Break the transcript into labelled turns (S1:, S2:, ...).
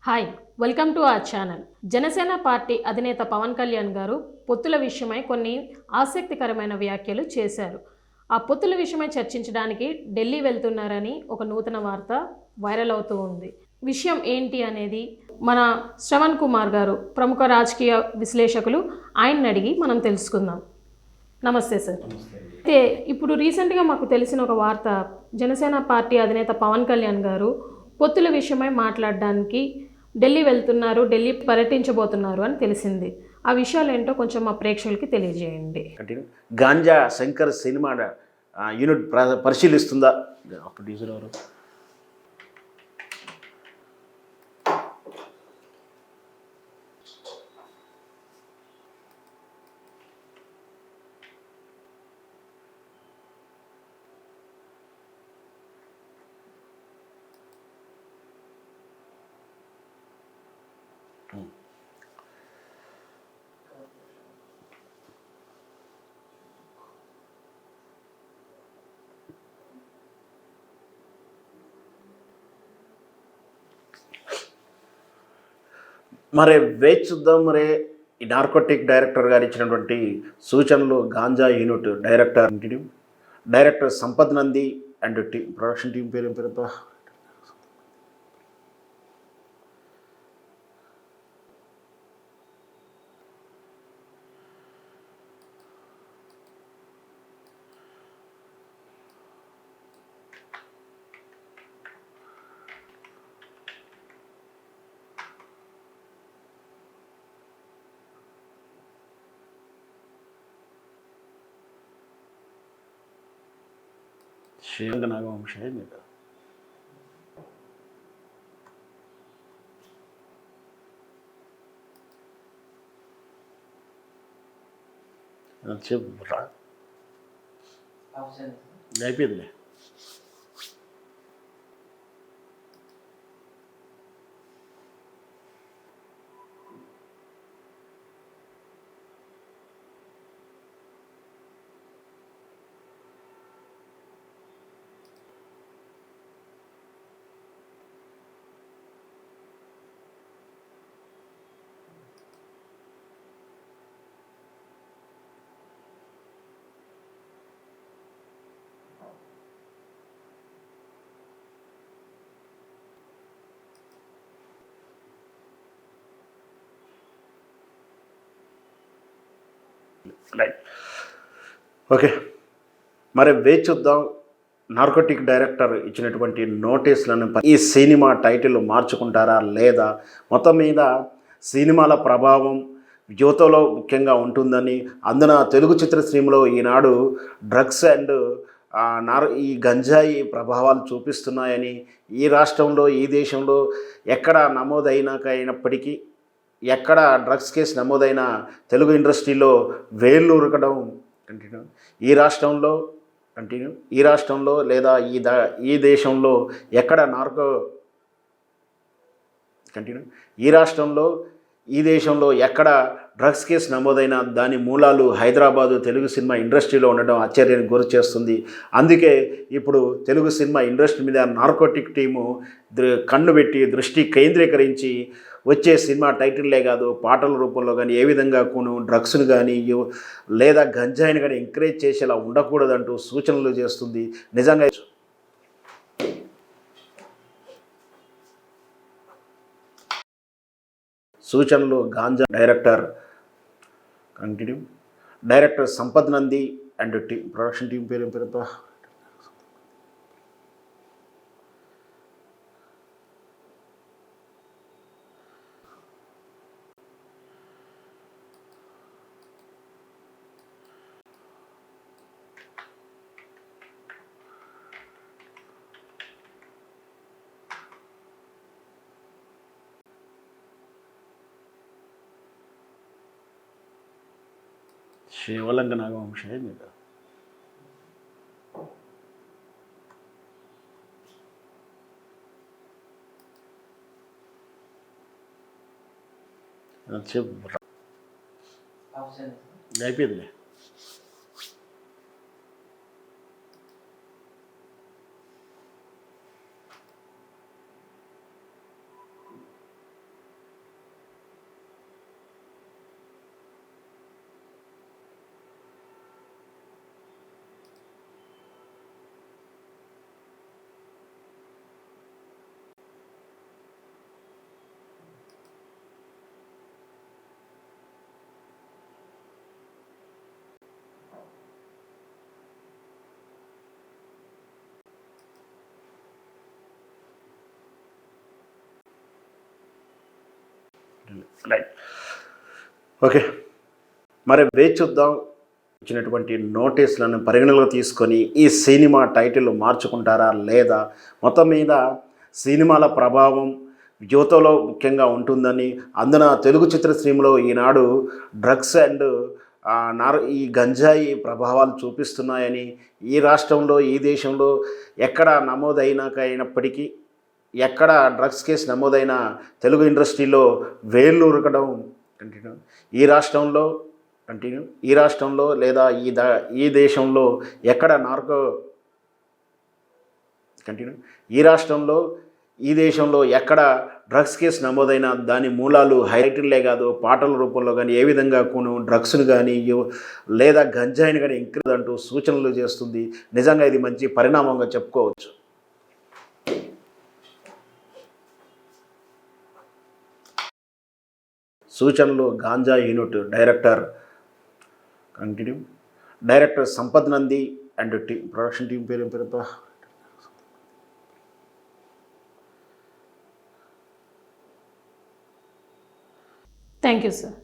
S1: Hi, welcome to our channel. Janasena party అధినేత పవన్ కళ్యాణ్ గారు పొత్తుల విషయమై కొన్ని ఆసక్తికరమైన వ్యాఖ్యలు చేశారు. ఆ పొత్తుల విషయమై చర్చించడానికి ఢిల్లీ వెళ్తున్నారని ఒక నూతన వార్త వైరల్ అవుతూ ఉంది. విషయం ఏంటి అనేది మన శ్రవణ్ కుమార్ గారు, ప్రముఖ రాజకీయ విశ్లేషకులు, ఆయన్ని అడిగి మనం తెలుసుకుందాం. నమస్తే సార్. అయితే ఇప్పుడు రీసెంట్గా మాకు తెలిసిన ఒక వార్త, జనసేన పార్టీ అధినేత పవన్ కళ్యాణ్ గారు పొత్తుల విషయమై మాట్లాడడానికి ఢిల్లీ వెళ్తున్నారు, ఢిల్లీ పర్యటించబోతున్నారు అని తెలిసింది. ఆ విషయాలు ఏంటో కొంచెం మా ప్రేక్షకులకి తెలియజేయండి.
S2: గాంజా శంకర్ సినిమా యూనిట్ పరిశీలిస్తుందా? ప్రొడ్యూసర్ ఎవరు? మరి వేచి చూద్దాం. మరి ఈ నార్కోటిక్ డైరెక్టర్ గారు ఇచ్చినటువంటి సూచనలు, ganja unit director Sampath Nandi and production team పేరు ఏం పేరు? శ్రీరంగ నాగవంశ మీద చెప్పురా అయిపోయిందిలే. Right, okay. మరి వేచి చూద్దాం. నార్కోటిక్ డైరెక్టర్ ఇచ్చినటువంటి నోటీసులను ఈ సినిమా టైటిల్ మార్చుకుంటారా లేదా? మొత్తం మీద సినిమాల ప్రభావం యువతలో ముఖ్యంగా ఉంటుందని, అందున తెలుగు చిత్రసీమలో ఈనాడు డ్రగ్స్ అండ్ ఈ గంజాయి ప్రభావాలు చూపిస్తున్నాయని, ఈ రాష్ట్రంలో ఈ దేశంలో ఎక్కడ నమోదైనప్పటికీ, ఎక్కడ డ్రగ్స్ కేసు నమోదైన తెలుగు ఇండస్ట్రీలో వేళ్ళు ఉరకడం ఈ రాష్ట్రంలో లేదా ఈ దేశంలో ఎక్కడ ఈ దేశంలో ఎక్కడ డ్రగ్స్ కేసు నమోదైన దాని మూలాలు హైదరాబాదు తెలుగు సినిమా ఇండస్ట్రీలో ఉండడం ఆశ్చర్యానికి గురి చేస్తుంది. అందుకే ఇప్పుడు తెలుగు సినిమా ఇండస్ట్రీ మీద నార్కోటిక్ టీము కన్ను పెట్టి దృష్టి కేంద్రీకరించి వచ్చే సినిమా టైటిల్లే కాదు, పాటల రూపంలో కానీ ఏ విధంగా డ్రగ్స్ను కానీ లేదా గంజాయిని కానీ ఎంకరేజ్ చేసేలా ఉండకూడదంటూ సూచనలు చేస్తుంది. నిజంగా సూచనలు ganja director Sampath Nandi and production team పేరు ఏం పేరు? శివలంగ నాగవంశ మీద చెప్పురా అయిపోయిందిలే. రైట్. ఓకే, మరి వేచి చూద్దాం. ఇచ్చినటువంటి నోటీసులను పరిగణలోకి తీసుకొని ఈ సినిమా టైటిల్ మార్చుకుంటారా లేదా, మొత్తం మీద సినిమాల ప్రభావం యువతలో ముఖ్యంగా ఉంటుందని, అందున తెలుగు చిత్రసీమలో ఈనాడు డ్రగ్స్ అండ్ ఈ గంజాయి ప్రభావాలు చూపిస్తున్నాయని, ఈ రాష్ట్రంలో ఈ దేశంలో ఎక్కడ నమోదైనప్పటికీ, ఎక్కడ డ్రగ్స్ కేసు నమోదైన తెలుగు ఇండస్ట్రీలో వేళ్ళు ఉరకడం కంటిన్యూ. ఈ రాష్ట్రంలో ఈ రాష్ట్రంలో లేదా ఈ దేశంలో ఎక్కడ ఈ రాష్ట్రంలో ఈ దేశంలో ఎక్కడ డ్రగ్స్ కేసు నమోదైన దాని మూలాలు హైలైటర్లే కాదు, పాటల రూపంలో కానీ ఏ విధంగా డ్రగ్స్ను కానీ లేదా గంజాయిని కానీ ఇంక్రీజ్ అంటూ సూచనలు చేస్తుంది. నిజంగా ఇది మంచి పరిణామంగా చెప్పుకోవచ్చు. సూచనలు ganja unit director Sampath Nandi and production team పేరు
S1: థ్యాంక్ యూ సార్.